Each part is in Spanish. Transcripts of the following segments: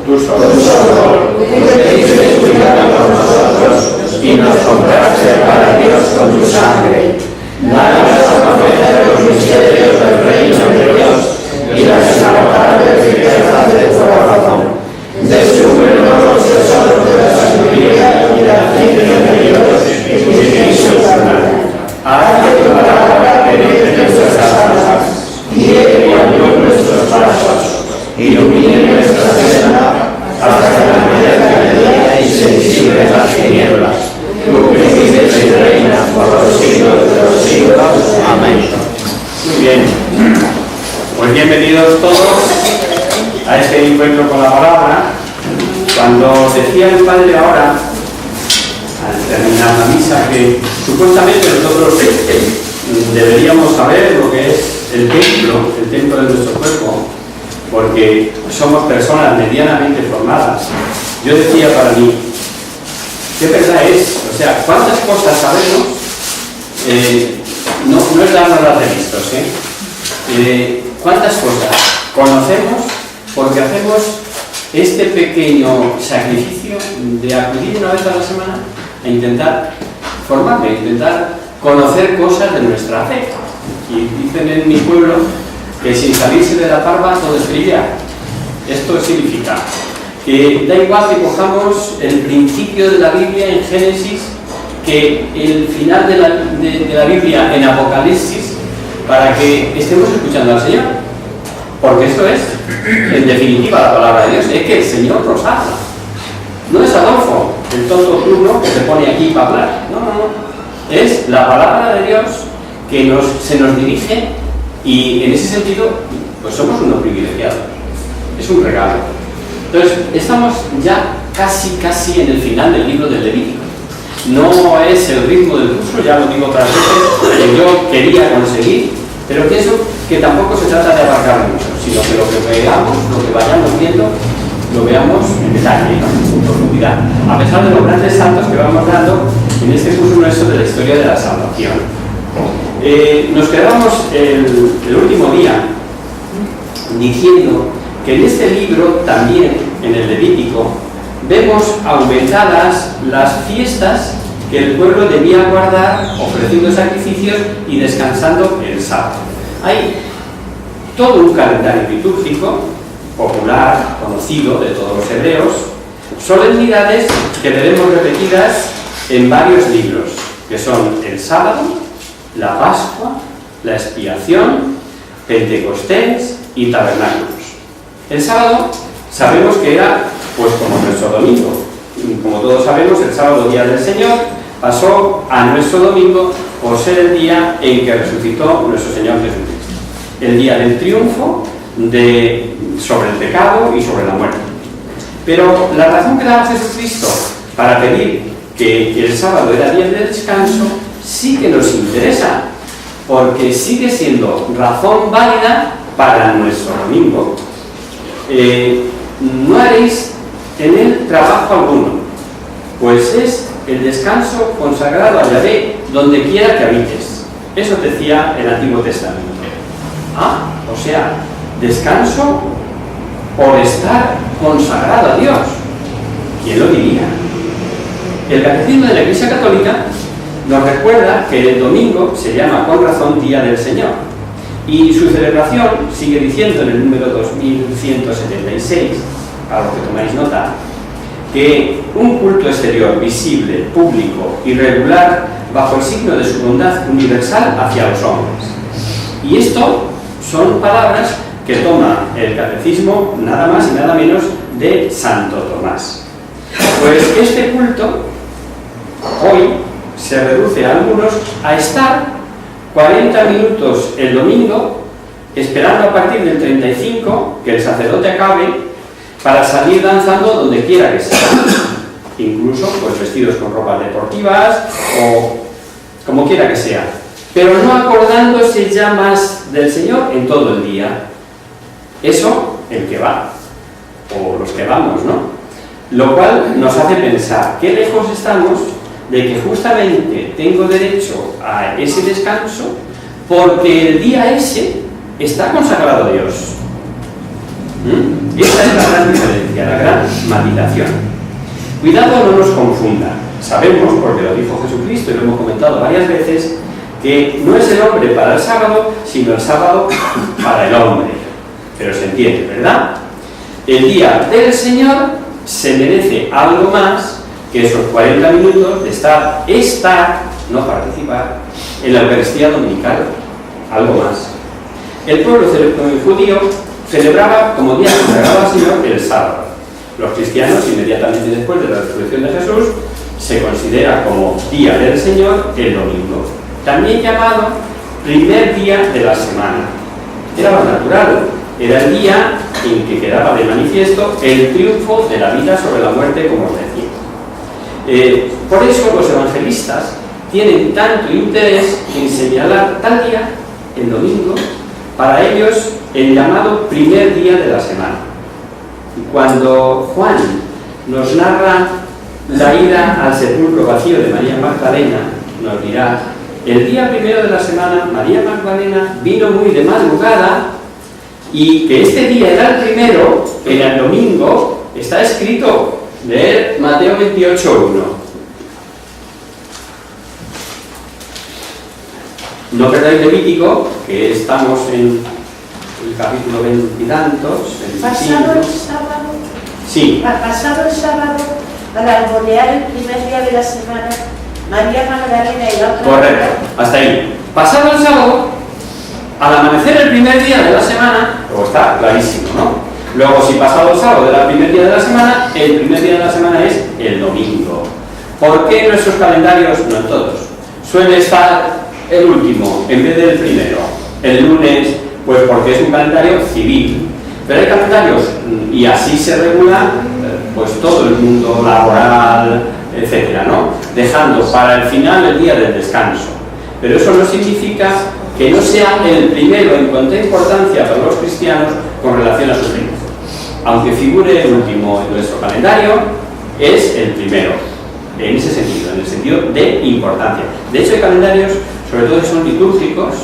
tú solo, y nos compraste para Dios con tu sangre. Danos a conocer los misterios del reino de Dios y las inagotables riquezas de tu corazón. Descúbrenos los tesoros de la sabiduría y la ciencia de Dios y su verdad. Haz que tu palabra penetre en nuestras almas, guíe y ayude nuestros pasos, ilumine nuestra senda hasta que la mañana del día y se disipen las tinieblas. Tú que vives y reinas por los siglos de los siglos. Amén. Muy bien. Pues bienvenidos todos a este encuentro con la palabra. Cuando decía el Padre ahora, al terminar la misa, que supuestamente nosotros deberíamos saber lo que es el templo de nuestro cuerpo, porque somos personas medianamente formadas. Yo decía para mí, ¿qué verdad es? O sea, ¿cuántas cosas sabemos? No es darnos las de listos, ¿cuántas cosas conocemos porque hacemos este pequeño sacrificio de acudir una vez a la semana a intentar formarme, intentar conocer cosas de nuestra fe? Y dicen en mi pueblo que sin salirse de la parva todo es brilla. Esto significa que da igual que cojamos el principio de la Biblia en Génesis que el final de la Biblia en Apocalipsis, para que estemos escuchando al Señor, porque esto es en definitiva la palabra de Dios. Es que el Señor nos habla, no es Adolfo, el tonto turno que se pone aquí para hablar, no, es la palabra de Dios que se nos dirige, y en ese sentido pues somos unos privilegiados, es un regalo. Entonces estamos ya casi en el final del libro del Levítico. No es el ritmo del curso, ya lo digo otras veces, que yo quería conseguir, pero pienso que tampoco se trata de abarcar mucho, sino que lo que veamos, lo que vayamos viendo, lo veamos en detalle, en profundidad, a pesar de los grandes saltos que vamos dando en este curso nuestro de la historia de la salvación. Nos quedamos el último día diciendo que en este libro, también en el Levítico, vemos aumentadas las fiestas que el pueblo debía guardar ofreciendo sacrificios y descansando el sábado. Hay todo un calendario litúrgico popular, conocido de todos los hebreos, solemnidades que veremos repetidas en varios libros, que son el sábado, la Pascua, la expiación, Pentecostés y tabernáculos. El sábado sabemos que era pues como nuestro domingo. Como todos sabemos, el sábado, día del Señor, pasó a nuestro domingo por ser el día en que resucitó nuestro Señor Jesucristo. El día del triunfo sobre el pecado y sobre la muerte. Pero la razón que daba Jesucristo para pedir que el sábado era día de descanso sí que nos interesa, porque sigue siendo razón válida para nuestro domingo. No haréis en él trabajo alguno, pues es el descanso consagrado a Yahvé donde quiera que habites. Eso decía el Antiguo Testamento. O sea, descanso por estar consagrado a Dios. ¿Quién lo diría? El Catecismo de la Iglesia Católica nos recuerda que el domingo se llama con razón Día del Señor, y su celebración sigue diciendo en el número 2176, a lo que tomáis nota, que un culto exterior visible, público y regular bajo el signo de su bondad universal hacia los hombres. Y esto son palabras que toma el Catecismo nada más y nada menos de Santo Tomás. Pues este culto hoy se reduce a algunos a estar 40 minutos el domingo esperando a partir del 35 que el sacerdote acabe para salir danzando donde quiera que sea, incluso pues vestidos con ropas deportivas o como quiera que sea, pero no acordándose ya más del Señor en todo el día. Eso el que va, o los que vamos, ¿no? Lo cual nos hace pensar qué lejos estamos de que justamente tengo derecho a ese descanso porque el día ese está consagrado a Dios. Esta es la gran diferencia, la gran matización. Cuidado, no nos confunda. Sabemos, porque lo dijo Jesucristo y lo hemos comentado varias veces, que no es el hombre para el sábado, sino el sábado para el hombre. Pero se entiende, ¿verdad? El día del Señor se merece algo más que esos 40 minutos de estar, no participar, en la Eucaristía dominical. Algo más. El pueblo judío celebraba como día sagrado al Señor el sábado. Los cristianos, inmediatamente después de la resurrección de Jesús, se considera como día del Señor el domingo, también llamado primer día de la semana. Era lo natural, era el día en que quedaba de manifiesto el triunfo de la vida sobre la muerte, como os decía. Por eso los evangelistas tienen tanto interés en señalar tal día, el domingo, para ellos el llamado primer día de la semana. Y cuando Juan nos narra la ida al sepulcro vacío de María Magdalena, nos dirá: el día primero de la semana María Magdalena vino muy de madrugada, y que este día era el primero, era el domingo, está escrito. Leer Mateo 28:1. No perdáis Levítico, que estamos en el capítulo 20 y tantos. Pasado el sábado. Sí. Pasado el sábado, para alborear el primer día de la semana, María Magdalena y la otra. Correcto, hasta ahí. Pasado el sábado, al amanecer el primer día de la semana, luego está clarísimo, ¿no? Luego, si pasado el sábado era el primer día de la semana, el primer día de la semana es el domingo. ¿Por qué en nuestros calendarios, no en todos, suele estar el último en vez del primero? El lunes, pues porque es un calendario civil. Pero hay calendarios, y así se regula pues todo el mundo laboral, etcétera, ¿no? Dejando para el final el día del descanso. Pero eso no significa que no sea el primero en cuanto a importancia para los cristianos con relación a su ritmo. Aunque figure el último en nuestro calendario, es el primero, en ese sentido, en el sentido de importancia. De hecho, hay calendarios, sobre todo que son litúrgicos,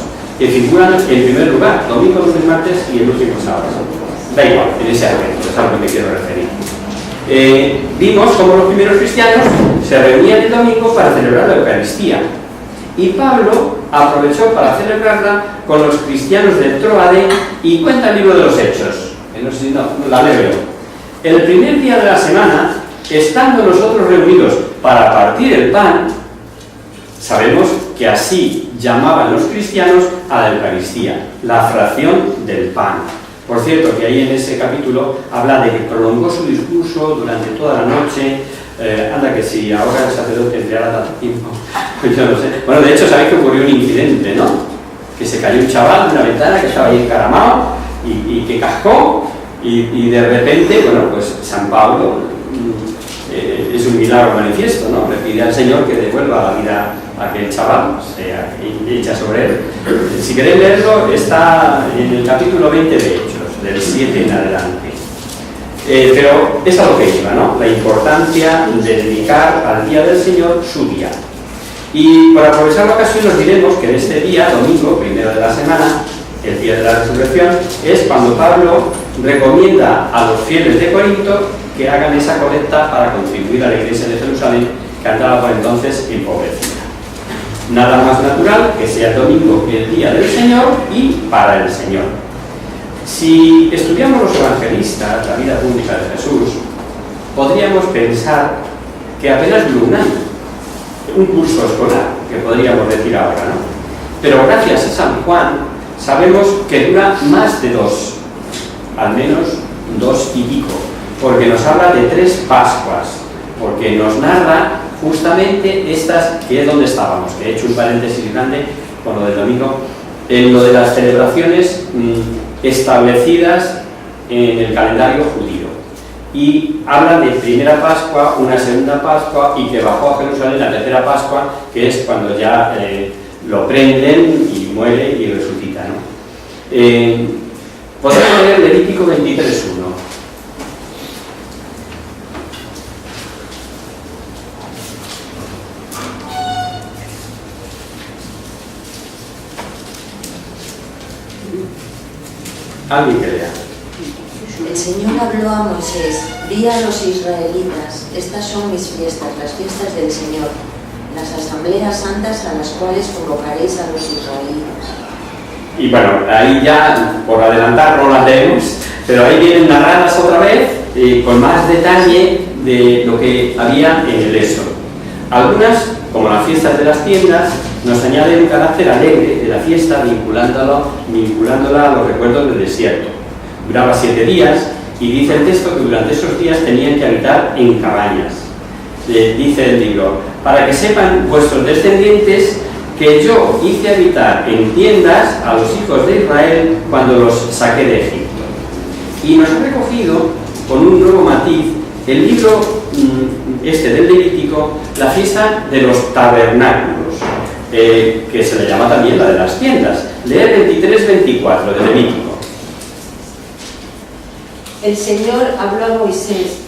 que figuran en primer lugar, domingo, lunes, martes y el último sábado. Da igual, en ese aspecto, es a lo que me quiero referir. Vimos cómo los primeros cristianos se reunían el domingo para celebrar la Eucaristía. Y Pablo aprovechó para celebrarla con los cristianos de Tróade, y cuenta el libro de los Hechos. No sé si la leo yo. El primer día de la semana, estando nosotros reunidos para partir el pan, sabemos que así llamaban los cristianos a la Eucaristía, la fracción del pan. Por cierto, que ahí en ese capítulo habla de que prolongó su discurso durante toda la noche. Anda que si ahora el sacerdote empleara tanto tiempo, pues yo no sé. Bueno, de hecho, sabéis que ocurrió un incidente, ¿no? Que se cayó un chaval de una ventana que estaba ahí encaramado y que cascó, y de repente, bueno, pues San Pablo es un milagro manifiesto, ¿no? Le pide al Señor que devuelva la vida a aquel chaval, y echa sobre él. Si queréis leerlo, está en el capítulo 20 de Hechos, del 7 en adelante. Pero es a lo que iba, ¿no? La importancia de dedicar al día del Señor su día. Y por aprovechar la ocasión os diremos que este día, domingo, primero de la semana, el día de la resurrección, es cuando Pablo recomienda a los fieles de Corinto que hagan esa colecta para contribuir a la iglesia de Jerusalén, que andaba por entonces empobrecida. Nada más natural que sea el domingo, el día del Señor y para el Señor. Si estudiamos los evangelistas, la vida pública de Jesús, podríamos pensar que apenas duró un año, un curso escolar, que podríamos decir ahora, ¿no? Pero gracias a San Juan sabemos que dura más de 2, al menos 2 y pico, porque nos habla de 3 Pascuas, porque nos narra justamente estas, que es donde estábamos, que he hecho un paréntesis grande con lo del domingo, en lo de las celebraciones establecidas en el calendario judío. Y habla de primera Pascua, una segunda Pascua, y que bajó a Jerusalén la tercera Pascua, que es cuando ya lo prenden y muere y resucita, ¿no? Podemos leer Levítico 23:1. Alguien que lea. El Señor habló a Moisés: di a los israelitas, estas son mis fiestas, las fiestas del Señor, las asambleas santas a las cuales convocaréis a los israelitas. Y bueno, ahí ya, por adelantar, no las leemos, pero ahí vienen narradas otra vez con más detalle de lo que había en el Éxodo. Algunas, como las fiestas de las tiendas, nos añaden un carácter alegre de la fiesta, vinculándola a los recuerdos del desierto. Duraba 7 días y dice el texto que durante esos días tenían que habitar en cabañas. Dice el libro: para que sepan vuestros descendientes que yo hice habitar en tiendas a los hijos de Israel cuando los saqué de Egipto. Y nos ha recogido con un nuevo matiz el libro del Levítico, la fiesta de los tabernáculos, que se le llama también la de las tiendas. Leer 23-24 de Levítico. El Señor habló a Moisés: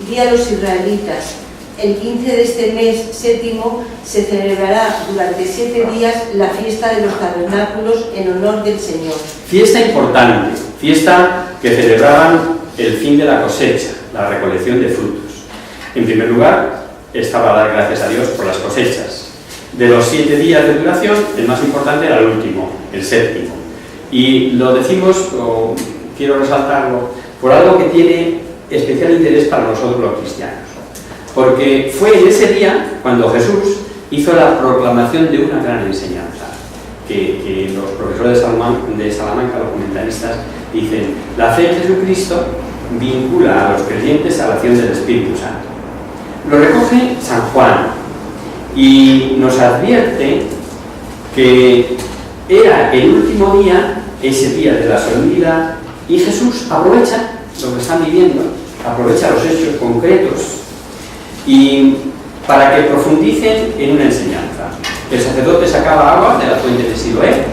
di a los israelitas, el 15 de este mes séptimo se celebrará durante 7 días la fiesta de los tabernáculos en honor del Señor. Fiesta importante, fiesta que celebraban el fin de la cosecha, la recolección de frutos. En primer lugar, estaba a dar gracias a Dios por las cosechas. De los 7 días de duración, el más importante era el último, el séptimo. Y lo decimos, o quiero resaltarlo, por algo que tiene especial interés para nosotros los cristianos. Porque fue en ese día cuando Jesús hizo la proclamación de una gran enseñanza, que los profesores de Salamanca, los comentaristas, dicen: la fe en Jesucristo vincula a los creyentes a la acción del Espíritu Santo. Lo recoge San Juan y nos advierte que era el último día, ese día de la solemnidad, y Jesús aprovecha lo que están viviendo, aprovecha los hechos concretos y para que profundicen en una enseñanza. El sacerdote sacaba agua de la fuente de Siloé,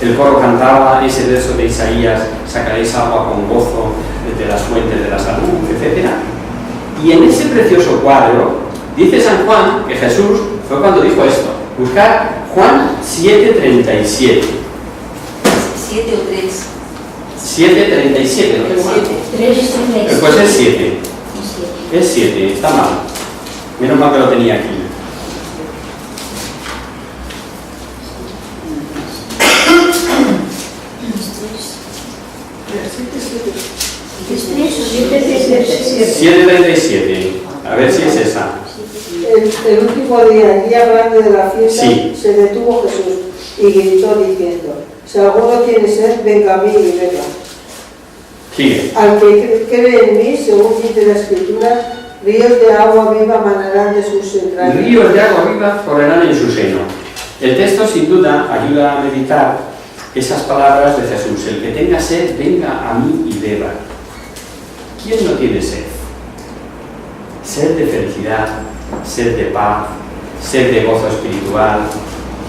el coro cantaba ese verso de Isaías: sacaréis agua con gozo de las fuentes de la salud, etc. Y en ese precioso cuadro dice San Juan que Jesús fue cuando dijo esto. Buscar Juan 7:37. 7 o 3. 7:37, ¿no? 3:37. Pues es 7. Es 7, está mal. Menos mal que lo tenía aquí. ¿7:37? A ver si es esa. El último día, el día grande de la fiesta, Sí. se detuvo Jesús y gritó diciendo: si alguno tiene sed, venga a mí y beba. Sigue. Al que cree en mí, según dice la Escritura, ríos de agua viva manarán de sus entrañas. Ríos de agua viva correrán en su seno. El texto sin duda ayuda a meditar esas palabras de Jesús: el que tenga sed, venga a mí y beba. ¿Quién no tiene sed? Sed de felicidad, sed de paz, sed de gozo espiritual.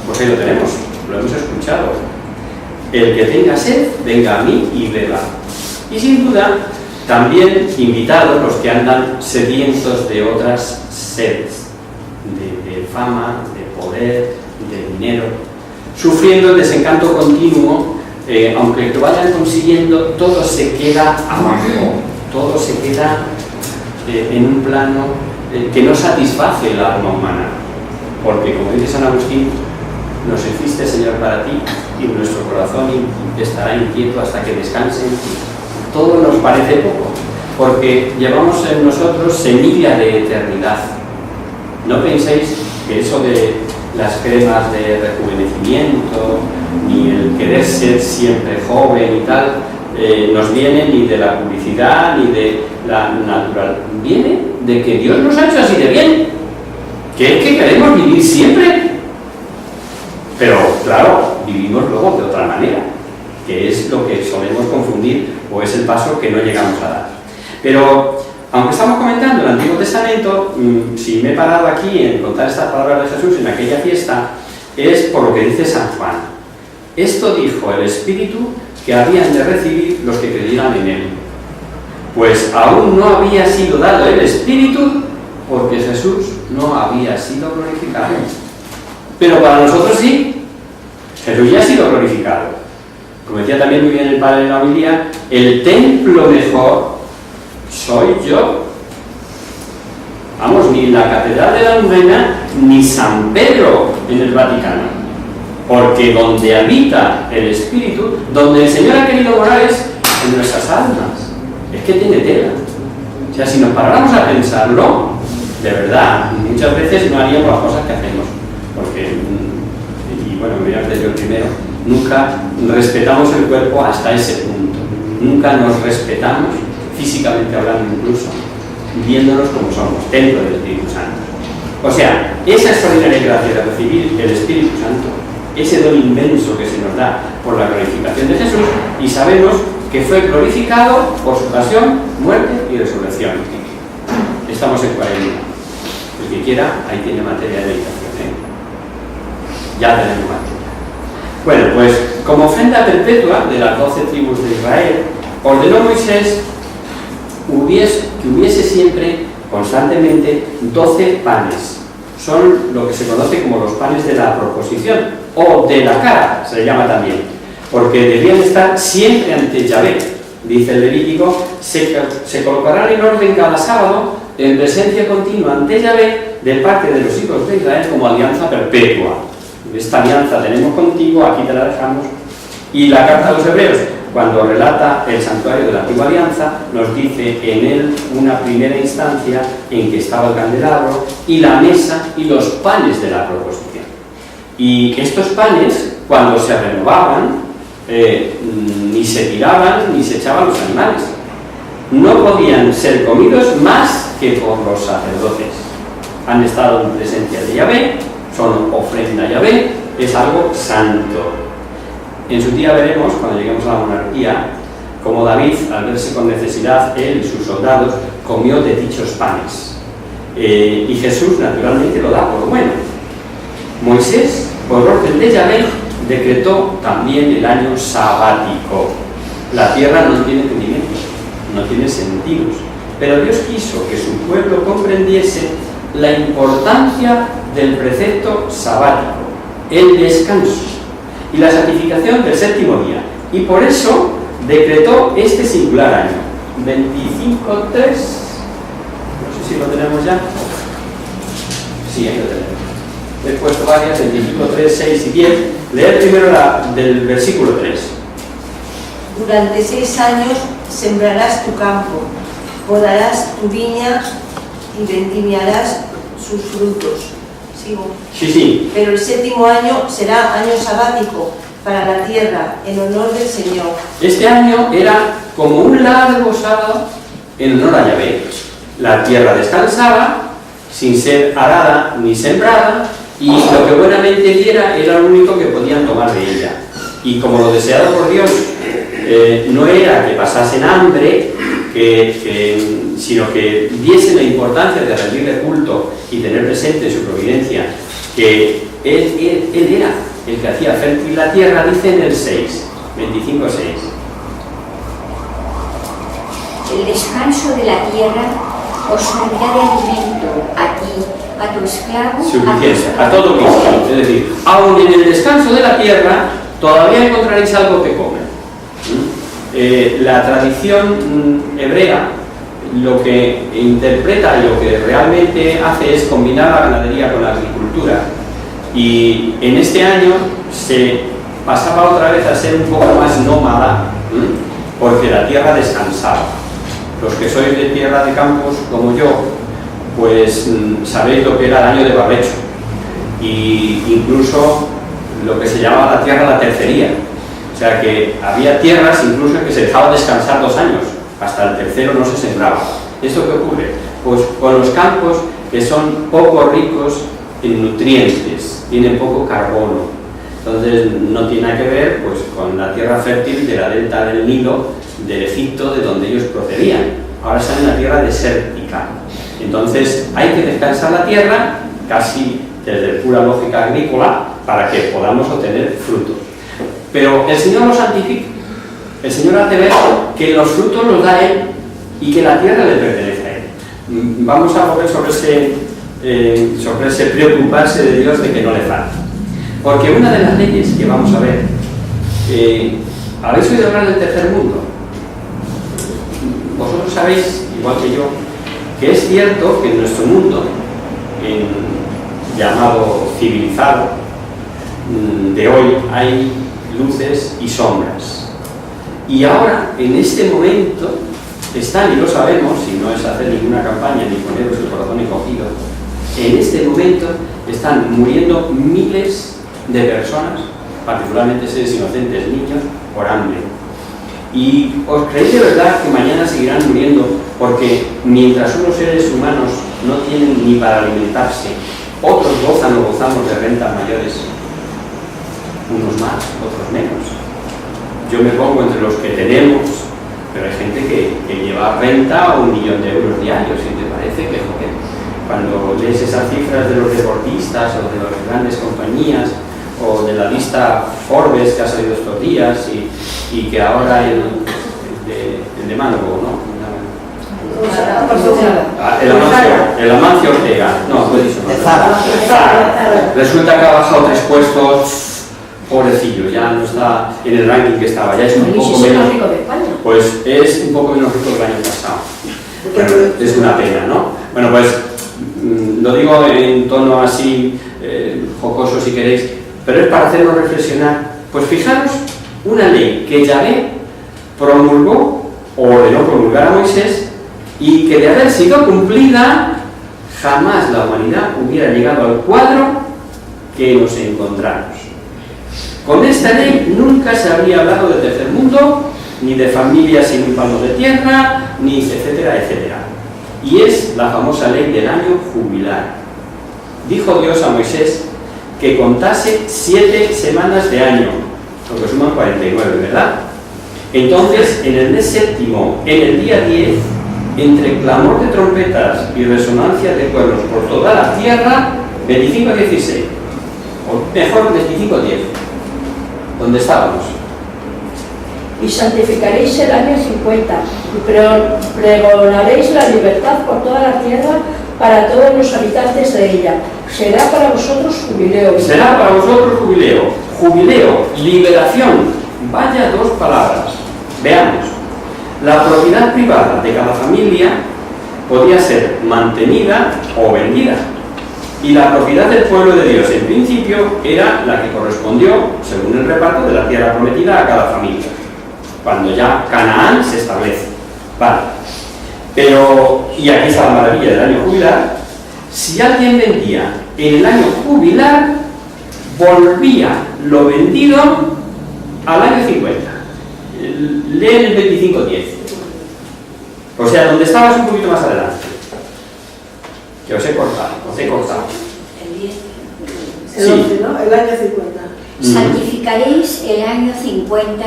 Pues ahí lo tenemos, lo hemos escuchado. El que tenga sed, venga a mí y beba. Y sin duda, también invitados los que andan sedientos de otras sedes, de fama, de poder, de dinero, sufriendo el desencanto continuo, aunque lo vayan consiguiendo, todo se queda abajo, todo se queda en un plano que no satisface el alma humana, porque como dice San Agustín: nos hiciste, Señor, para ti, y nuestro corazón estará inquieto hasta que descanse en ti. Todo nos parece poco, porque llevamos en nosotros semilla de eternidad. No penséis que eso de las cremas de rejuvenecimiento, ni el querer ser siempre joven y tal, nos viene ni de la publicidad ni de la natural. Viene de que Dios nos ha hecho así de bien, que es que queremos vivir siempre. Pero claro, vivimos luego de otra manera, que es lo que solemos confundir, o es el paso que no llegamos a dar. Pero aunque estamos comentando el Antiguo Testamento, si me he parado aquí en contar estas palabras de Jesús en aquella fiesta, es por lo que dice San Juan: esto dijo el Espíritu que habían de recibir los que creyeran en él. Pues aún no había sido dado el Espíritu, porque Jesús no había sido glorificado. Pero para nosotros sí, Jesús ya ha sido glorificado. Como decía también muy bien el Padre en la homilía, el templo mejor soy yo. Vamos, ni la Catedral de la Almudena ni San Pedro en el Vaticano, porque donde habita el Espíritu, donde el Señor ha querido morar es en nuestras almas. Es que tiene tela. O sea, si nos paráramos a pensarlo, de verdad, muchas veces no haríamos las cosas que hacemos, porque, y bueno, me voy a hacer yo primero, nunca respetamos el cuerpo hasta ese punto, nunca nos respetamos, físicamente hablando incluso, viéndonos como somos, templo del Espíritu Santo. O sea, esa extraordinaria gracia de recibir el Espíritu Santo, ese don inmenso que se nos da por la glorificación de Jesús, y sabemos que fue glorificado por su pasión, muerte y resurrección. Estamos en cuaresma. El que quiera, ahí tiene materia de meditación, ¿eh? Ya tenemos materia. Bueno, pues como ofrenda perpetua de las 12 tribus de Israel, ordenó Moisés que hubiese siempre, constantemente, 12 panes. Son lo que se conoce como los panes de la proposición, o de la cara, se le llama también, porque debían estar siempre ante Yahvé. Dice el Levítico, se colocarán en orden cada sábado en presencia continua ante Yahvé de parte de los hijos de Israel como alianza perpetua. Esta alianza tenemos contigo, aquí te la dejamos. Y la carta a los Hebreos, cuando relata el santuario de la antigua alianza, nos dice en él una primera instancia en que estaba el candelabro y la mesa y los panes de la proposición. Y estos panes, cuando se renovaban, ni se tiraban ni se echaban los animales. No podían ser comidos más que por los sacerdotes. Han estado en presencia de Yahvé, son ofrenda a Yahvé, es algo santo. En su día veremos, cuando lleguemos a la monarquía, cómo David, al verse con necesidad, él y sus soldados, comió de dichos panes. Y Jesús, naturalmente, lo da por bueno. Moisés, por orden de Yahvé, decretó también el año sabático. La tierra no tiene rudimentos, no tiene sentidos, pero Dios quiso que su pueblo comprendiese la importancia del precepto sabático, el descanso y la santificación del séptimo día, y por eso decretó este singular año, 25.3, no sé si lo tenemos ya, sí, ahí lo tenemos. He puesto varias, 25.3, 6 y 10. Leer primero del versículo 3. Durante 6 años sembrarás tu campo, podarás tu viña y vendimiarás sus frutos. ¿Sigo? Sí, sí. Pero el 7º año será año sabático para la tierra, en honor del Señor. Este año era como un largo sábado en honor a Yahvé. La tierra descansaba, sin ser arada ni sembrada, y lo que buenamente diera era lo único que podían tomar de ella. Y como lo deseado por Dios no era que pasasen hambre, sino que diesen la importancia de rendirle culto y tener presente su providencia, que él era el que hacía fértil la tierra, dice en el 6, 25.6. El descanso de la tierra os servirá de alimento a ti, a tu esclavo, suficiencia, a todo Cristo. Es decir, aún en el descanso de la tierra todavía encontraréis algo que comer. La tradición hebrea lo que interpreta y lo que realmente hace es combinar la ganadería con la agricultura, y en este año se pasaba otra vez a ser un poco más nómada, porque la tierra descansaba. Los que sois de tierra de campos como yo, pues sabéis lo que era el año de barbecho, y incluso lo que se llamaba la tierra la tercería. O sea que había tierras incluso en que se dejaba descansar 2 años, hasta el tercero no se sembraba. ¿Esto qué ocurre? Pues con los campos que son poco ricos en nutrientes, tienen poco carbono, entonces no tiene nada que ver pues con la tierra fértil de la delta del Nilo, del Egipto, de donde ellos procedían. Ahora están en la tierra desértica, entonces hay que descansar la tierra casi desde pura lógica agrícola para que podamos obtener frutos. Pero el Señor lo santifica, el Señor hace ver que los frutos los da Él y que la tierra le pertenece a Él. Vamos a volver sobre ese preocuparse de Dios de que no le falte. Porque una de las leyes que vamos a ver, ¿habéis oído hablar del tercer mundo? vosotros sabéis, igual que yo, que es cierto que en nuestro mundo, llamado civilizado, de hoy hay luces y sombras. Y ahora, en este momento, están, y lo sabemos, y no es hacer ninguna campaña ni poneros el corazón encogido, en este momento están muriendo miles de personas, particularmente seres inocentes, niños, por hambre. ¿Y os creéis de verdad que mañana seguirán muriendo porque mientras unos seres humanos no tienen ni para alimentarse, otros gozan o gozamos de rentas mayores? Unos más, otros menos. Yo me pongo entre los que tenemos, pero hay gente que lleva renta a 1 millón de euros diarios, y te parece que, joder, cuando lees esas cifras de los deportistas o de las grandes compañías o de la lista Forbes que ha salido estos días y que ahora el de Mango, ¿no? El Amancio Ortega, no, lo he dicho, resulta que ha bajado 3 puestos. Pobrecillo, ya no está en el ranking que estaba, ya es un poco menos rico de España. Pues es un poco menos rico que el año pasado. Bueno, es una pena, ¿no? Bueno, pues lo digo en tono así jocoso si queréis, pero es para hacernos reflexionar. Pues fijaros, una ley que Yahvé promulgó o ordenó promulgar a Moisés y que de haber sido cumplida jamás la humanidad hubiera llegado al cuadro que nos encontramos. Con esta ley nunca se habría hablado de tercer mundo, ni de familias sin un palmo de tierra, ni etcétera, etcétera. Y es la famosa ley del año jubilar. Dijo Dios a Moisés que contase 7 semanas de año, lo que suman 49, ¿verdad? Entonces, en el mes séptimo, en el día 10, entre clamor de trompetas y resonancia de pueblos por toda la tierra, 25-16, o mejor 25-10. ¿Dónde estábamos? Y santificaréis el año 50, y pregonaréis la libertad por toda la tierra para todos los habitantes de ella. Será para vosotros jubileo. Será para vosotros jubileo. Jubileo, liberación. Vaya 2 palabras. Veamos. La propiedad privada de cada familia podía ser mantenida o vendida. Y la propiedad del pueblo de Dios, en principio, era la que correspondió, según el reparto, de la tierra prometida a cada familia, cuando ya Canaán se establece. Vale. Pero, y aquí está la maravilla del año jubilar, si alguien vendía en el año jubilar, volvía lo vendido al año 50. Leen el 25-10. O sea, donde estabas un poquito más adelante. Que os he cortado. El 10. El 11, ¿no? El año 50. Santificaréis el año 50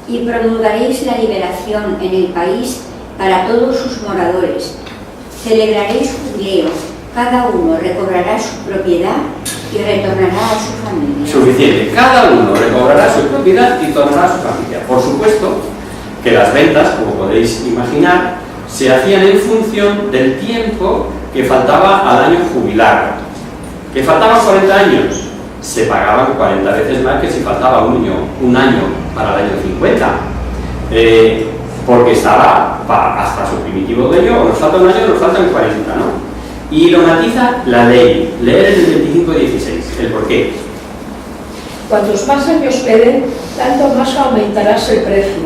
y promulgaréis la liberación en el país para todos sus moradores. Celebraréis jubileo, cada uno recobrará su propiedad y retornará a su familia. Suficiente, cada uno recobrará su propiedad y tornará a su familia. Por supuesto que las ventas, como podéis imaginar, se hacían en función del tiempo que faltaba al año jubilar. ¿Que faltaban 40 años? Se pagaban 40 veces más que si faltaba un año para el año 50. Porque estaba hasta su primitivo dueño, o nos falta un año o nos faltan 40, ¿no? Y lo matiza la ley. Leer el 25-16, el por qué. Cuantos más años queden, tanto más aumentarás el precio.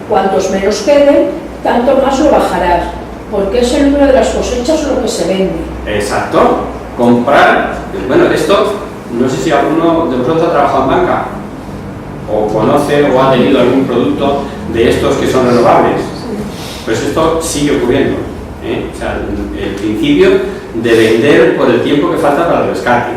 Cuantos menos queden, tanto más lo bajarás, porque es el número de las cosechas lo que se vende. Exacto. Comprar, bueno, esto, no sé si alguno de vosotros ha trabajado en banca, o conoce o ha tenido algún producto de estos que son renovables. Pues esto sigue ocurriendo. O sea, el principio de vender por el tiempo que falta para el rescate.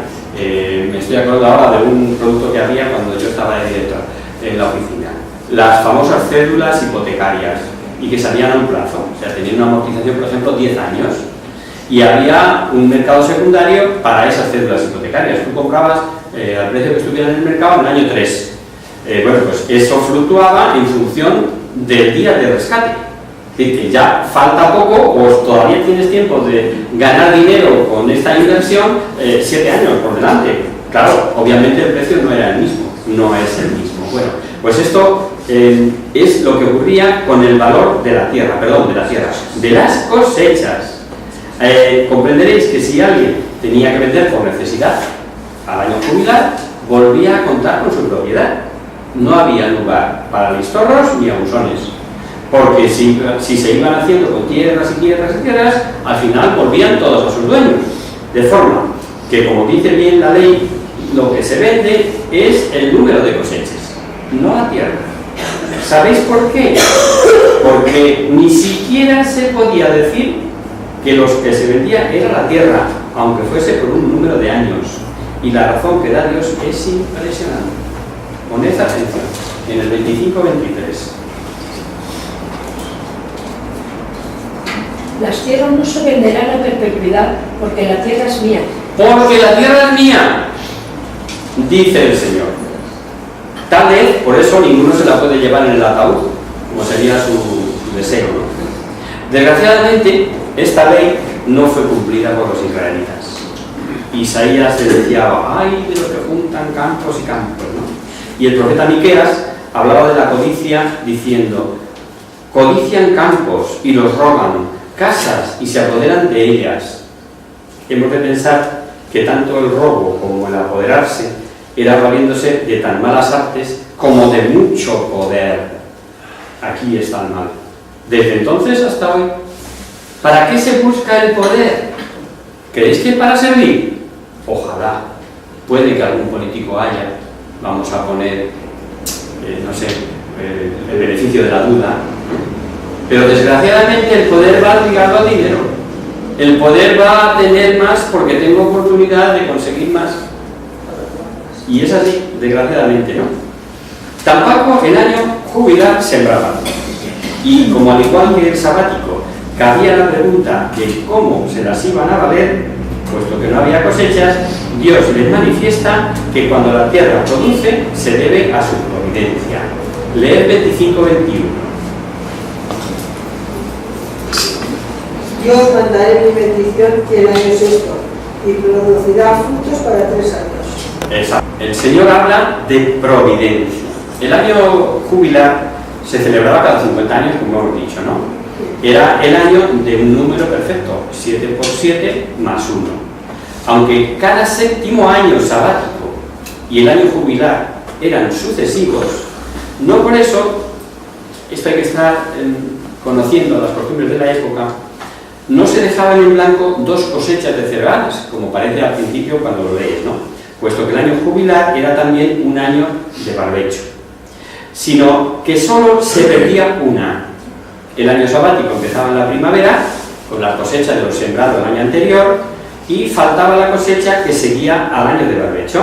Me estoy acordando ahora de un producto que había cuando yo estaba de director en la oficina. Las famosas cédulas hipotecarias, y que salían a un plazo. O sea, tenían una amortización, por ejemplo, 10 años. Y había un mercado secundario para esas cédulas hipotecarias. Tú comprabas al precio que estuviera en el mercado en el año 3. Bueno, pues eso fluctuaba en función del día de rescate. Es decir, que ya falta poco o todavía tienes tiempo de ganar dinero con esta inversión, 7 años por delante. Claro, obviamente el precio no era el mismo, no es el mismo. Bueno, pues esto es lo que ocurría con el valor de la tierra, de las cosechas. Comprenderéis que si alguien tenía que vender por necesidad al año jubilar, volvía a contar con su propiedad. No había lugar para listorros ni abusones, porque si se iban haciendo con tierras y tierras y tierras, al final volvían todos a sus dueños. De forma que, como dice bien la ley, lo que se vende es el número de cosechas, no la tierra. ¿Sabéis por qué? Porque ni siquiera se podía decir que los que se vendía era la tierra, aunque fuese por un número de años. Y la razón que da Dios es impresionante. Poned atención, en el 25-23. Las tierras no se venderán a perpetuidad, porque la tierra es mía. Porque la tierra es mía, dice el Señor. Tal vez, por eso ninguno se la puede llevar en el ataúd, como sería su deseo, ¿no? Desgraciadamente, esta ley no fue cumplida por los israelitas. Isaías se decía, ay de los que juntan campos y campos, ¿no? Y el profeta Miqueas hablaba de la codicia diciendo, codician campos y los roban, casas y se apoderan de ellas. Hemos de pensar que tanto el robo como el apoderarse era valiéndose de tan malas artes como de mucho poder. Aquí está el mal. Desde entonces hasta hoy. ¿Para qué se busca el poder? ¿Creéis que para servir? Ojalá. Puede que algún político haya, vamos a poner, no sé, el beneficio de la duda, pero desgraciadamente el poder va ligado al dinero. El poder va a tener más porque tengo oportunidad de conseguir más. Y es así, desgraciadamente, ¿no? Tampoco el año jubilar sembraba. Y como al igual que el sabático, cabía la pregunta de cómo se las iban a valer, puesto que no había cosechas, Dios les manifiesta que cuando la tierra produce, se debe a su providencia. Leed 25-21. Yo os mandaré mi bendición y el año sexto, y producirá frutos para 3 años. Exacto. El Señor habla de providencia. El año jubilar se celebraba cada 50 años, como hemos dicho, ¿no? Era el año de un número perfecto, 7 por 7 más 1. Aunque cada séptimo año sabático y el año jubilar eran sucesivos, no por eso, esto hay que estar conociendo las costumbres de la época, no se dejaban en blanco 2 cosechas de cereales, como parece al principio cuando lo lees, ¿no? Puesto que el año jubilar era también un año de barbecho, sino que solo se perdía una. El año sabático empezaba en la primavera, con la cosecha de lo sembrado el año anterior, y faltaba la cosecha que seguía al año de barbecho.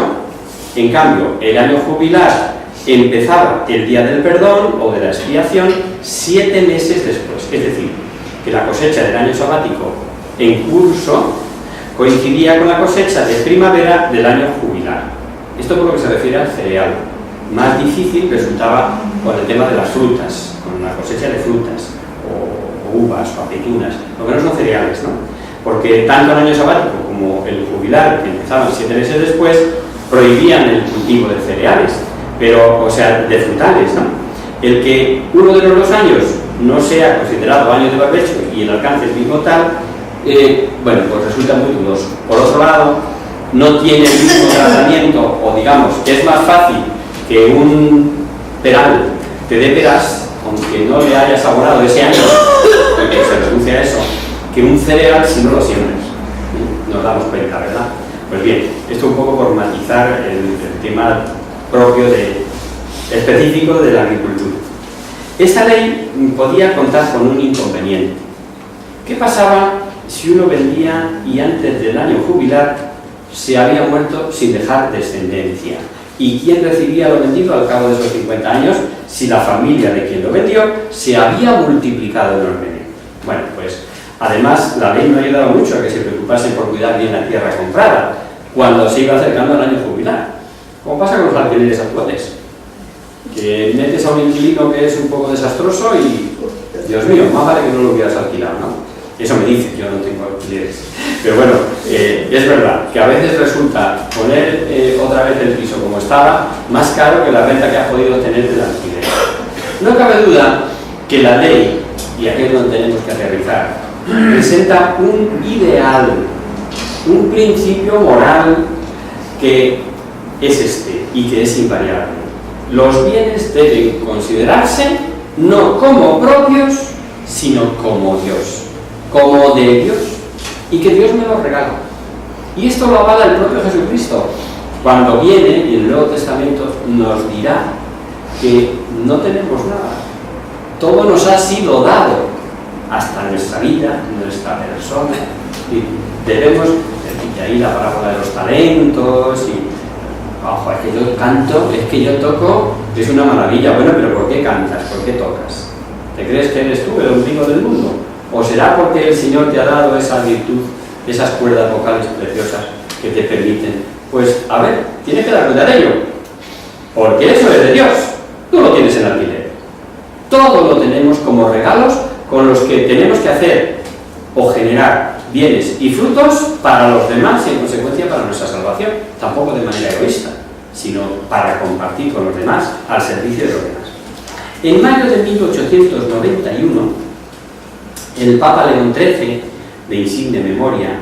En cambio, el año jubilar empezaba el día del perdón o de la expiación 7 meses después, es decir, que la cosecha del año sabático en curso coincidía con la cosecha de primavera del año jubilar. Esto por lo que se refiere al cereal. Más difícil resultaba con el tema de las frutas, con la cosecha de frutas, o uvas, o aceitunas, lo que no son cereales, ¿no? Porque tanto el año sabático como el jubilar, que empezaban 7 meses después, prohibían el cultivo de cereales, pero, o sea, de frutales, ¿no? El que uno de los 2 años no sea considerado año de barbecho y el alcance es mismo tal, bueno, pues resulta muy dudoso. Por otro lado, no tiene el mismo tratamiento, o digamos, es más fácil que un peral te dé peras, aunque no le haya saborado ese año, porque se reduce a eso, que un cereal si no lo siembras. Nos damos cuenta, ¿verdad? Pues bien, esto un poco por matizar el tema propio específico de la agricultura. Esta ley podía contar con un inconveniente. ¿Qué pasaba si uno vendía y antes del año jubilar se había muerto sin dejar descendencia? ¿Y quién recibía lo vendido al cabo de esos 50 años si la familia de quien lo vendió se había multiplicado enormemente? Bueno, pues además la ley no ayudaba mucho a que se preocupasen por cuidar bien la tierra comprada cuando se iba acercando al año jubilar, como pasa con los alquileres actuales, que metes a un inquilino que es un poco desastroso y, Dios mío, más vale que no lo hubieras alquilado, ¿no? Eso me dice, yo no tengo alquileres. Pero bueno, es verdad que a veces resulta poner otra vez el piso como estaba más caro que la renta que ha podido tener del alquiler. No cabe duda que la ley, y aquí es donde tenemos que aterrizar, presenta un ideal, un principio moral que es este y que es invariable. Los bienes deben considerarse no como propios, sino como Dios, como de Dios, y que Dios me los regala. Y esto lo avala el propio Jesucristo. Cuando viene, y en el Nuevo Testamento nos dirá que no tenemos nada. Todo nos ha sido dado, hasta nuestra vida, nuestra persona. Y debemos, y ahí la parábola de los talentos, y ojo, es que yo canto, es que yo toco, es una maravilla. Bueno, pero ¿por qué cantas? ¿Por qué tocas? ¿Te crees que eres tú el ombligo del mundo? ¿O será porque el Señor te ha dado esa virtud, esas cuerdas vocales preciosas que te permiten? Pues, a ver, tienes que dar cuenta de ello, porque eso es de Dios, tú lo tienes en alquiler. Todo lo tenemos como regalos con los que tenemos que hacer o generar bienes y frutos para los demás y en consecuencia para nuestra salvación, tampoco de manera egoísta, sino para compartir con los demás, al servicio de los demás. En mayo de 1891, el Papa León XIII, de insigne memoria,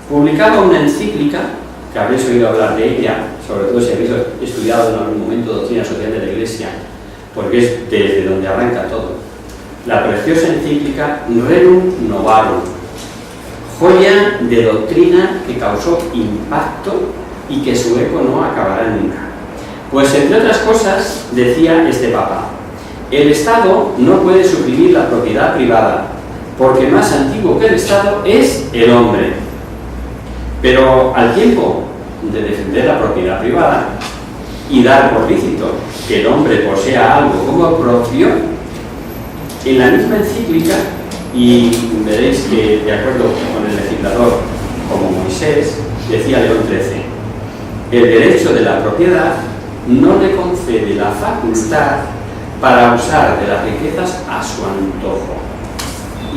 publicaba una encíclica, que habréis oído hablar de ella, sobre todo si habéis estudiado en algún momento doctrina social de la Iglesia, porque es desde donde arranca todo. La preciosa encíclica Rerum Novarum, joya de doctrina que causó impacto y que su eco no acabará nunca. Pues entre otras cosas, decía este Papa, el Estado no puede suprimir la propiedad privada, porque más antiguo que el Estado es el hombre. Pero al tiempo de defender la propiedad privada y dar por lícito que el hombre posea algo como propio, en la misma encíclica, y veréis que de acuerdo con el legislador como Moisés, decía León XIII, el derecho de la propiedad no le concede la facultad para usar de las riquezas a su antojo.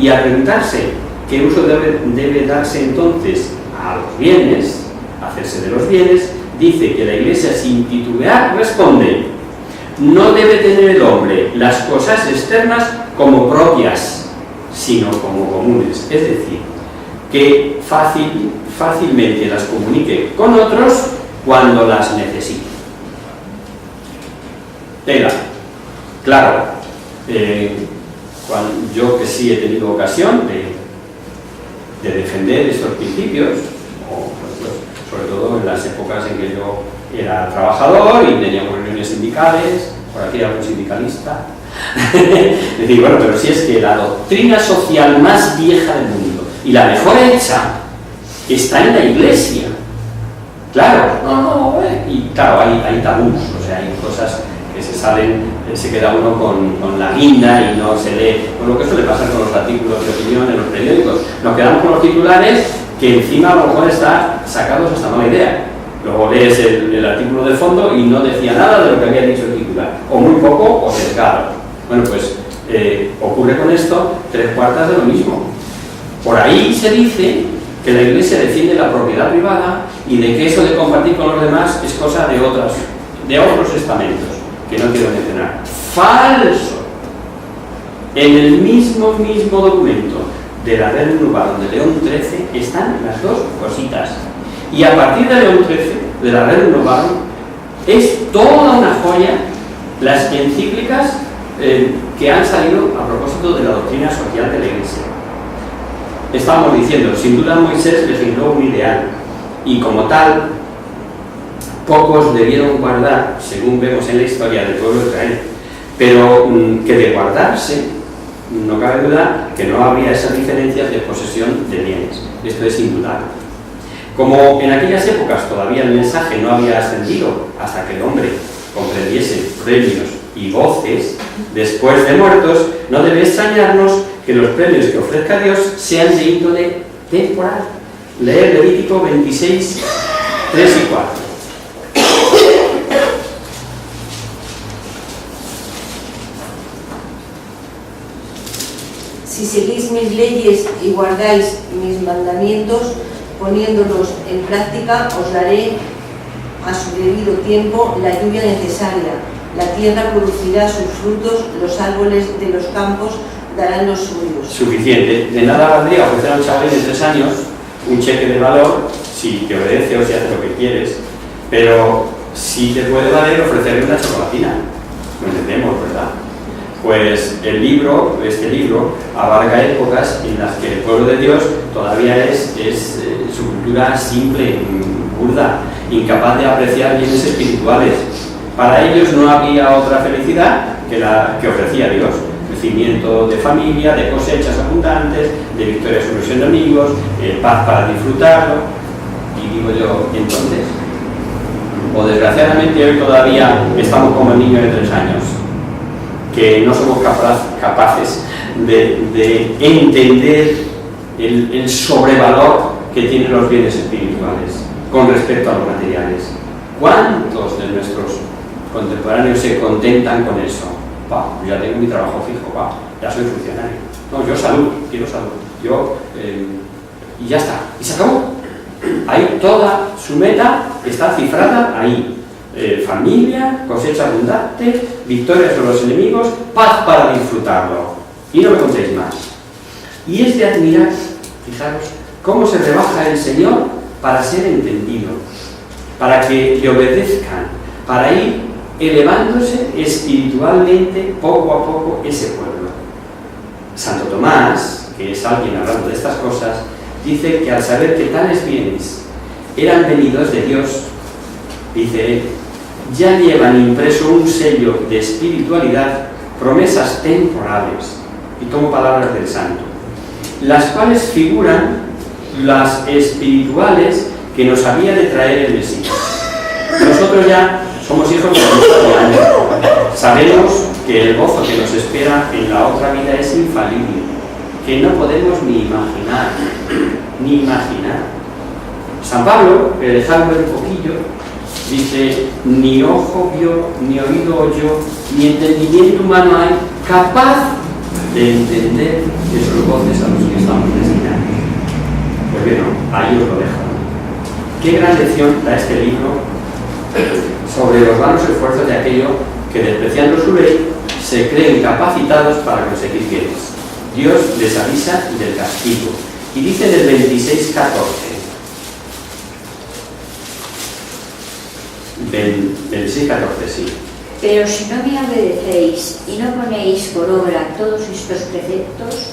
Y a preguntarse qué uso debe darse entonces a los bienes, hacerse de los bienes, dice que la Iglesia sin titubear responde, no debe tener el hombre las cosas externas como propias, sino como comunes, es decir, que fácilmente las comunique con otros cuando las necesite. Venga, claro, yo que sí he tenido ocasión de defender estos principios, sobre todo en las épocas en que yo era trabajador y teníamos reuniones sindicales, por aquí algún sindicalista, decir, bueno, pero si es que la doctrina social más vieja del mundo y la mejor hecha está en la Iglesia. Claro, y claro, hay tabús, o sea, hay cosas que se salen, se queda uno con la guinda y no se lee, con lo que suele pasar con los artículos de opinión en los periódicos. Nos quedamos con los titulares que encima a lo mejor están sacados hasta mala idea. Luego lees el artículo de fondo y no decía nada de lo que había dicho el titular, o muy poco o sesgado. Bueno, pues ocurre con esto 3/4 de lo mismo. Por ahí se dice que la Iglesia defiende la propiedad privada y de que eso de compartir con los demás es cosa de otros estamentos, que no quiero mencionar. ¡Falso! En el mismo documento de la Rerum Novarum de León XIII están las dos cositas. Y a partir de León XIII, de la Rerum Novarum, es toda una joya las encíclicas que han salido a propósito de la doctrina social de la Iglesia. Estamos diciendo, sin duda Moisés legisló un ideal, y como tal, pocos debieron guardar, según vemos en la historia del pueblo de Israel, pero que de guardarse, no cabe duda que no habría esas diferencias de posesión de bienes. Esto es indudable. Como en aquellas épocas todavía el mensaje no había ascendido hasta que el hombre comprendiese premios y goces después de muertos, no debe extrañarnos que los premios que ofrezca Dios sean de índole temporal. Leer Levítico 26, 3 y 4. Si seguís mis leyes y guardáis mis mandamientos, poniéndolos en práctica, os daré a su debido tiempo la lluvia necesaria, La tierra producirá sus frutos, los árboles de los campos darán los suyos. Suficiente. De nada valdría ofrecer a un chaval de 3 años un cheque de valor si te obedece o si hace lo que quieres, pero sí te puede valer ofrecerle una chocolatina. Lo entendemos, ¿verdad? Pues este libro abarca épocas en las que el pueblo de Dios todavía es su cultura simple, burda, incapaz de apreciar bienes espirituales. Para ellos no había otra felicidad que la que ofrecía Dios: crecimiento de familia, de cosechas abundantes, de victoria sobre los enemigos, paz para disfrutarlo. Y digo yo, entonces, o desgraciadamente hoy todavía estamos como el niño de 3 años, que no somos capaces de entender el sobrevalor que tienen los bienes espirituales con respecto a los materiales. ¿Cuántos de nuestros contemporáneos se contentan con eso? Ya tengo mi trabajo fijo, ya soy funcionario. No, yo salud, quiero salud. Y ya está, y se acabó. Ahí toda su meta está cifrada ahí. Familia, cosecha abundante, victoria sobre los enemigos, paz para disfrutarlo. Y no me contéis más. Y es de admirar, fijaros, cómo se rebaja el Señor para ser entendido, para que le obedezcan, para ir elevándose espiritualmente poco a poco ese pueblo. Santo Tomás, que es alguien hablando de estas cosas, dice que al saber que tales bienes eran venidos de Dios, dice él, ya llevan impreso un sello de espiritualidad, promesas temporales, y tomo palabras del santo, las cuales figuran las espirituales que nos había de traer el Mesías. Nosotros ya somos hijos de Dios, sabemos que el gozo que nos espera en la otra vida es infalible, que no podemos ni imaginar. San Pablo, dejadme un poquillo, dice: ni ojo vio, ni oído oyó, ni entendimiento humano hay capaz de entender esos goces a los que estamos destinados. Pues bien, ahí os lo dejo. Qué gran lección da este libro sobre los vanos esfuerzos de aquellos que, despreciando su ley, se creen capacitados para conseguir bienes. Dios les avisa del castigo. Y dice en el 26:14. 26:14, sí. Pero si no me obedecéis y no ponéis por obra todos estos preceptos,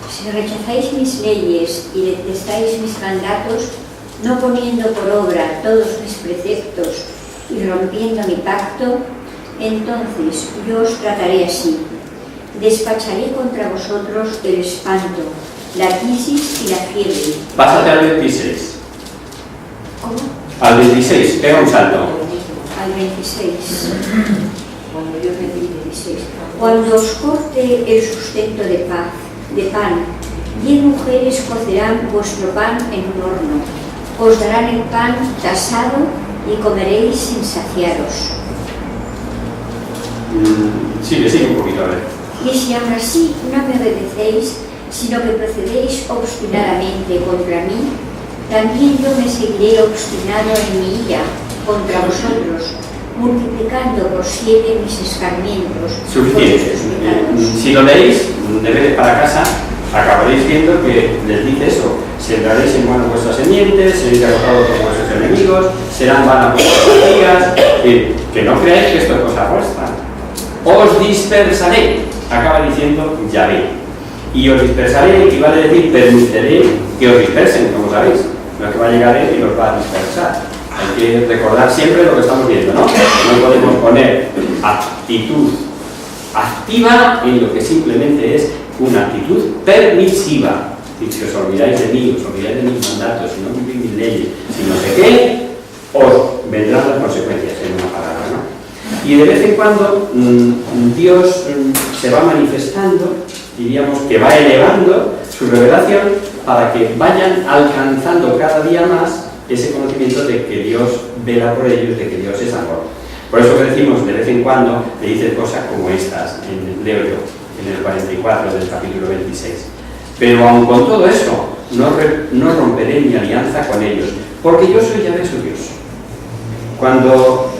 si rechazáis mis leyes y detestáis mis mandatos, no poniendo por obra todos mis preceptos y rompiendo mi pacto, entonces yo os trataré así. Despacharé contra vosotros el espanto, la crisis y la fiebre. Pásate al 26. ¿Cómo? Al 26, pega un salto. Al 26. Cuando yo pedí 26. Cuando os corte el sustento de pan, 10 mujeres cocerán vuestro pan en un horno. Os darán el pan tasado y comeréis sin saciaros. Sigue un poquito, a ver. Y si aún así no me obedecéis, sino que procedéis obstinadamente contra mí, también yo me seguiré obstinado en mi ira contra vosotros, multiplicando por 7 mis escarmientos. Suficiente. Si lo leéis, deberes para casa, acabaréis viendo que les dice eso: sembraréis en vano vuestras semientes, seréis derrotados por vuestros enemigos, serán vanas vuestras fatigas, que no creáis que esto es cosa vuestra. Os dispersaré, acaba diciendo Yahvé. Y os dispersaré equivale a decir permitiré que os dispersen, como sabéis. No es que va a llegar él y los va a dispersar. Hay que recordar siempre lo que estamos viendo, ¿no? No podemos poner actitud activa en lo que simplemente es una actitud permisiva. Si os olvidáis de mí, os olvidáis de mis mandatos, si no cumplís mis leyes, si no sé qué, os vendrán las consecuencias, en una palabra, ¿no? Y de vez en cuando Dios se va manifestando, diríamos que va elevando su revelación para que vayan alcanzando cada día más ese conocimiento de que Dios vela por ellos, de que Dios es amor. Por eso que decimos, de vez en cuando le dice cosas como estas, leo yo, en el 44 del capítulo 26. Pero aun con todo esto, no romperé mi alianza con ellos, porque yo soy Yahvé su Dios. Cuando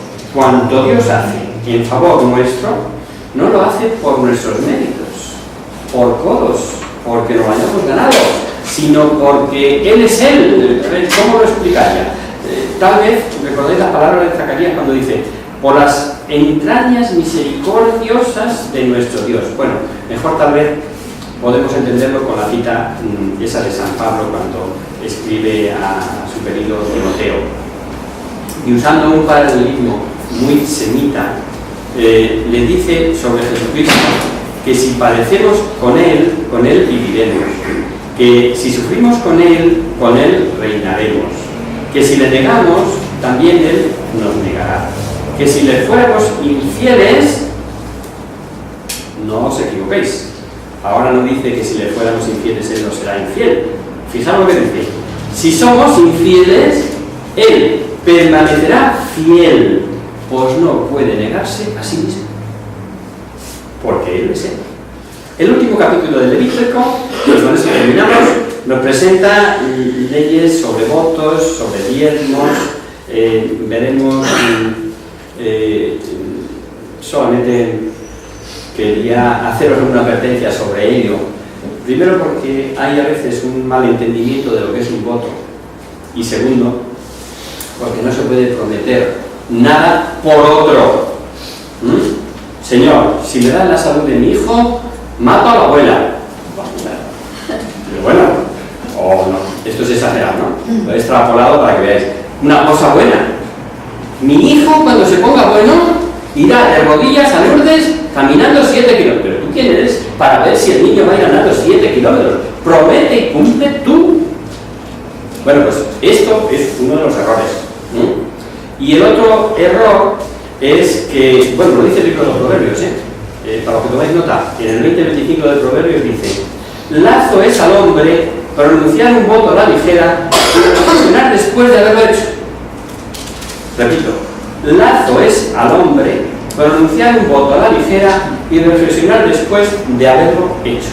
Dios hace en favor nuestro, no lo hace por nuestros méritos, por codos, porque nos hayamos ganado, sino porque Él es Él. ¿Cómo lo explicaría? Tal vez recordéis las palabras de Zacarías cuando dice: por las entrañas misericordiosas de nuestro Dios. Bueno, mejor tal vez podemos entenderlo con la cita esa de San Pablo cuando escribe a su querido Timoteo. Y usando un paralelismo muy semita, le dice sobre Jesucristo que si padecemos con Él viviremos, que si sufrimos con Él reinaremos, que si le negamos, también Él nos negará, que si le fuéramos infieles, no os equivoquéis. Ahora no dice que si le fuéramos infieles Él nos será infiel. Fijaos lo que dice: si somos infieles, Él permanecerá fiel, pues no puede negarse a sí mismo, porque Él es Él. El último capítulo del Levítico, con eso terminamos, nos presenta leyes sobre votos, sobre diezmos. Veremos, solamente quería haceros una advertencia sobre ello. Primero, porque hay a veces un mal entendimiento de lo que es un voto, y segundo, porque no se puede prometer nada por otro. Señor, si me das la salud de mi hijo, mato a la abuela. Pero bueno, no, esto es exagerado, ¿no? Lo he extrapolado para que veáis. Una cosa buena: mi hijo, cuando se ponga bueno, irá de rodillas a Lourdes caminando 7 kilómetros. ¿Pero tú quién eres para ver si el niño va a ir andando 7 kilómetros? Promete y cumple tú. Bueno, pues esto es uno de los errores. Y el otro error es que, bueno, lo dice el libro de los Proverbios, para que toméis nota, en el 20-25 de Proverbios dice: lazo es al hombre pronunciar un voto a la ligera y reflexionar después de haberlo hecho. Repito, lazo es al hombre pronunciar un voto a la ligera y reflexionar después de haberlo hecho.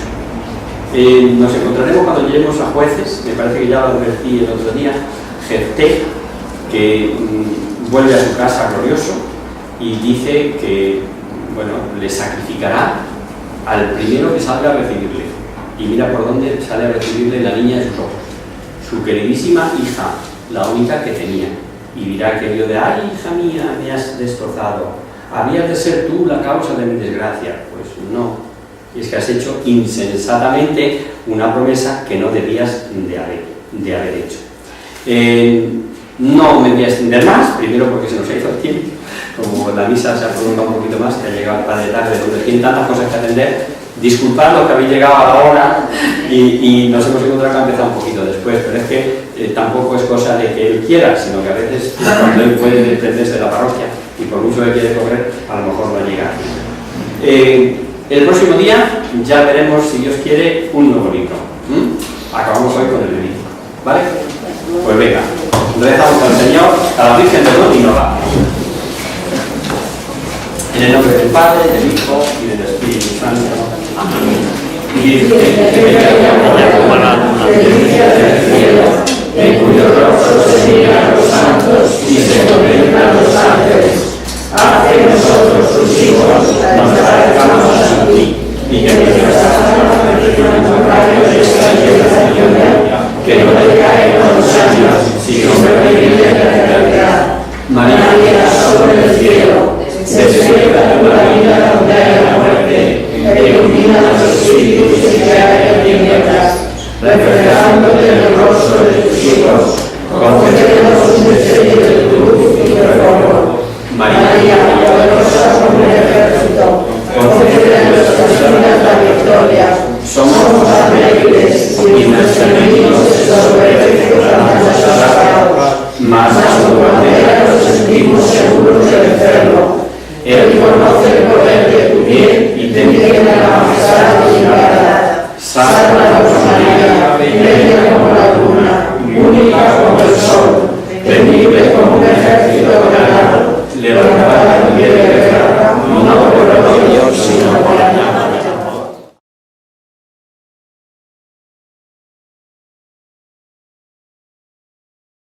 Nos encontraremos cuando lleguemos a Jueces, me parece que ya lo advertí el otro día, Jefté, que vuelve a su casa glorioso y dice que, bueno, le sacrificará al primero que salga a recibirle. Y mira por dónde sale a recibirle la niña de sus ojos, su queridísima hija, la única que tenía. Y dirá que Dios de: ay, hija mía, me has destrozado, habías de ser tú la causa de mi desgracia. Pues no, es que has hecho insensatamente una promesa que no debías de haber hecho. No me voy a extender más, primero porque se nos ha ido el tiempo, como la misa se ha prolongado un poquito más, que ha llegado tarde, donde tienen tantas cosas que atender. Disculpad los que habéis llegado a la hora y nos hemos encontrado que ha empezado un poquito después, pero es que tampoco es cosa de que Él quiera, sino que a veces cuando Él puede desprenderse de la parroquia y por mucho que quiere correr, a lo mejor no llega. El próximo día ya veremos, si Dios quiere, un nuevo libro. Acabamos hoy con el Levítico, ¿vale? Pues venga, rezamos al Señor, a la Virgen de Don y nos vamos. En el nombre del Padre, del Hijo y del Espíritu Santo. Amén. En cuyo rostro se miran los santos y se contemplan los ángeles, haz que nosotros, tus hijos, nos parezcamos a ti, y que nuestras almas reciban tu rayo de esta llena, que no decae con los años, sino que vive en la eternidad. María, sobre el cielo, despierta tu la vida donde hay la muerte, ilumina los espíritus y que hay en tinieblas, reflejándote en el rostro de tus hijos, concédenos un destello de tu luz y de fuego. María, poderosa como un ejército, concede a nuestras vidas la victoria. Somos alegres y nuestros enemigos se sobreviven a nuestras aguas, mas tu bandera nos sentimos seguros de vencerlo. Él conoce el poder de tu bien y te tiene la majestad y la verdad. Sálvanos, María, bella como la luna,